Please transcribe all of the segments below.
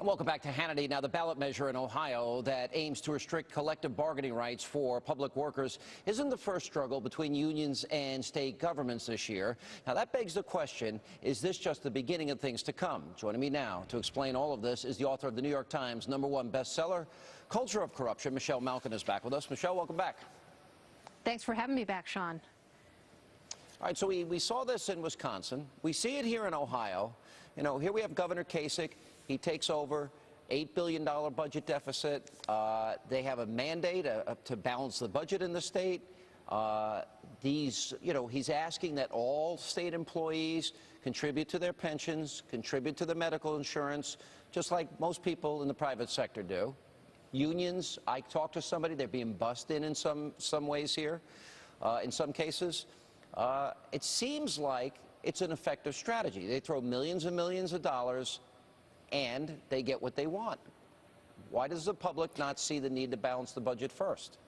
Welcome back to Hannity. Now, the ballot measure in Ohio that aims to restrict collective bargaining rights for public workers isn't the first struggle between unions and state governments this year. Now, that begs the question, is this just the beginning of things to come? Joining me now to explain all of this is the author of the New York Times #1 bestseller, Culture of Corruption. Malkin is back with us. Michelle, welcome back. Thanks for having me back, Sean. All right, so we saw this in Wisconsin. We see it here in Ohio. You know, here we have Governor Kasich. He takes over, $8 billion budget deficit. They have a mandate to balance the budget in the state. He's asking that all state employees contribute to their pensions, contribute to the medical insurance, just like most people in the private sector do. Unions, I talked to somebody, they're being bussed in some ways here, in some cases. It seems like it's an effective strategy. They throw millions and millions of dollars and they get what they want. Why does the public not see the need to balance the budget first?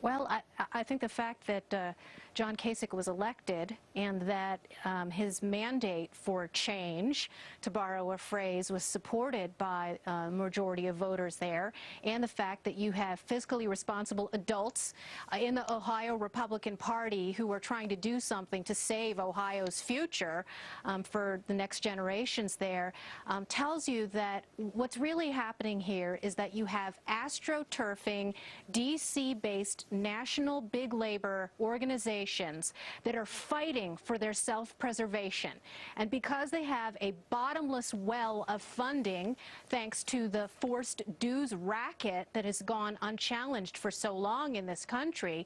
Well, I think the fact that John Kasich was elected and that his mandate for change, to borrow a phrase, was supported by a majority of voters there, and the fact that you have fiscally responsible adults in the Ohio Republican Party who are trying to do something to save Ohio's future for the next generations there, tells you that what's really happening here is that you have astroturfing, D.C.-based national big labor organizations that are fighting for their self-preservation. And because they have a bottomless well of funding, thanks to the forced dues racket that has gone unchallenged for so long in this country,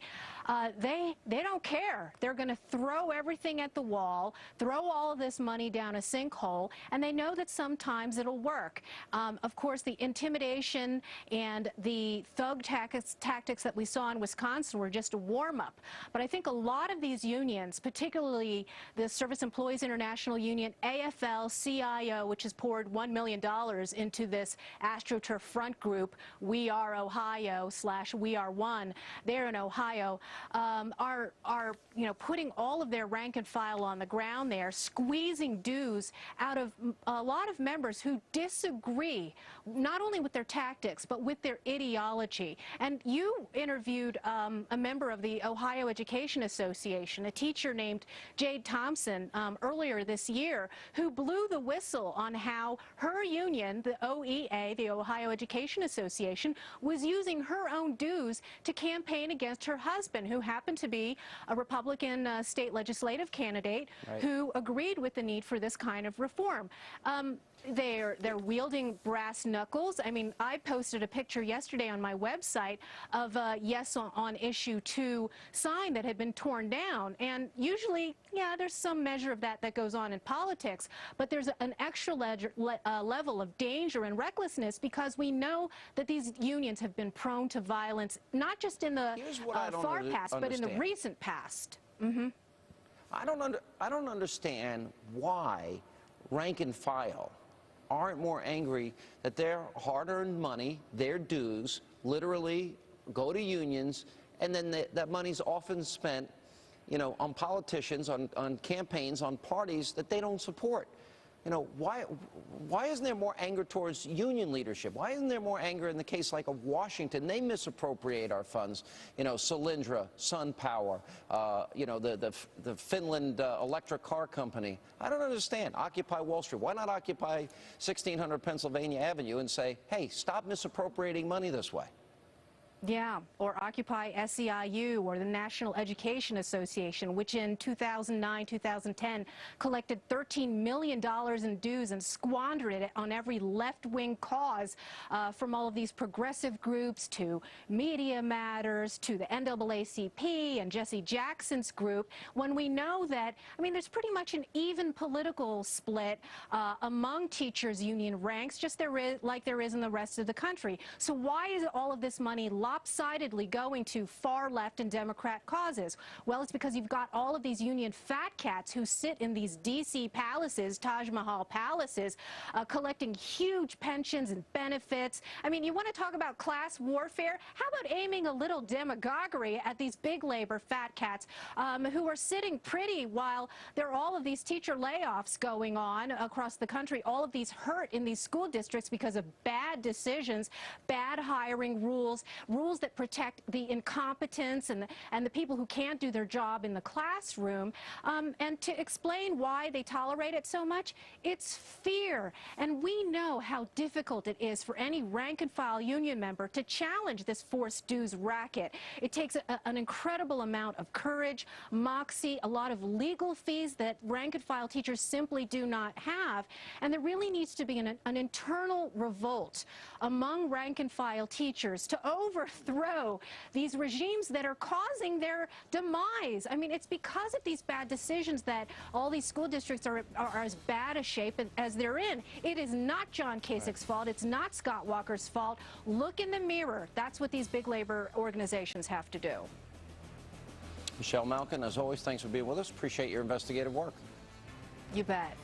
they don't care. They're going to throw everything at the wall, throw all of this money down a sinkhole, and they know that sometimes it'll work. Of course, the intimidation and the thug tactics that we saw in Wisconsin were just a warm-up. But I think a lot of these unions, particularly the Service Employees International Union, AFL-CIO, which has poured $1 million into this AstroTurf front group, We Are Ohio / We Are One, there in Ohio, are putting all of their rank and file on the ground there, squeezing dues out of a lot of members who disagree not only with their tactics but with their ideology. And you interviewed a member of the Ohio Education Association, a teacher named Jade Thompson, earlier this year, who blew the whistle on how her union, the OEA, the Ohio Education Association, was using her own dues to campaign against her husband, who happened to be a Republican state legislative candidate, right, who agreed with the need for this kind of reform. They're wielding brass knuckles. I mean, I posted a picture yesterday on my website of a Yes on Issue 2 sign that had been torn down. And usually, yeah, there's some measure of that goes on in politics, but there's an extra level of danger and recklessness because we know that these unions have been prone to violence, not just in the far past, but in the recent past. Mm-hmm. I don't understand why rank and file aren't more angry that their hard-earned money, their dues, literally go to unions, and then that money's often spent, you know, on politicians, on campaigns, on parties that they don't support. You know, why isn't there more anger towards union leadership? Why isn't there more anger in the case like of Washington? They misappropriate our funds. You know, Solyndra, SunPower, you know, the Finland electric car company. I don't understand. Occupy Wall Street. Why not occupy 1600 Pennsylvania Avenue and say, hey, stop misappropriating money this way? Yeah, or Occupy SEIU or the National Education Association, which in 2009-2010 collected $13 million in dues and squandered it on every left-wing cause, from all of these progressive groups to Media Matters to the NAACP and Jesse Jackson's group, when we know that, I mean, there's pretty much an even political split among teachers' union ranks, just like there is in the rest of the country. So why is all of this money lost lopsidedly going to far left and Democrat causes? Well, it's because you've got all of these union fat cats who sit in these D.C. palaces, Taj Mahal palaces, collecting huge pensions and benefits. I mean, you want to talk about class warfare? How about aiming a little demagoguery at these big labor fat cats who are sitting pretty while there are all of these teacher layoffs going on across the country, all of these hurt in these school districts because of bad decisions, bad hiring rules, rules that protect the incompetents and the people who can't do their job in the classroom. And to explain why they tolerate it so much, it's fear. And we know how difficult it is for any rank-and-file union member to challenge this forced dues racket. It takes an incredible amount of courage, moxie, a lot of legal fees that rank-and-file teachers simply do not have. And there really needs to be an internal revolt among rank-and-file teachers to overthrow these regimes that are causing their demise. I mean, it's because of these bad decisions that all these school districts are as bad a shape as they're in. It is not John Kasich's fault. It's not Scott Walker's fault. Look in the mirror. That's what these big labor organizations have to do. Michelle Malkin, as always, thanks for being with us. Appreciate your investigative work. You bet.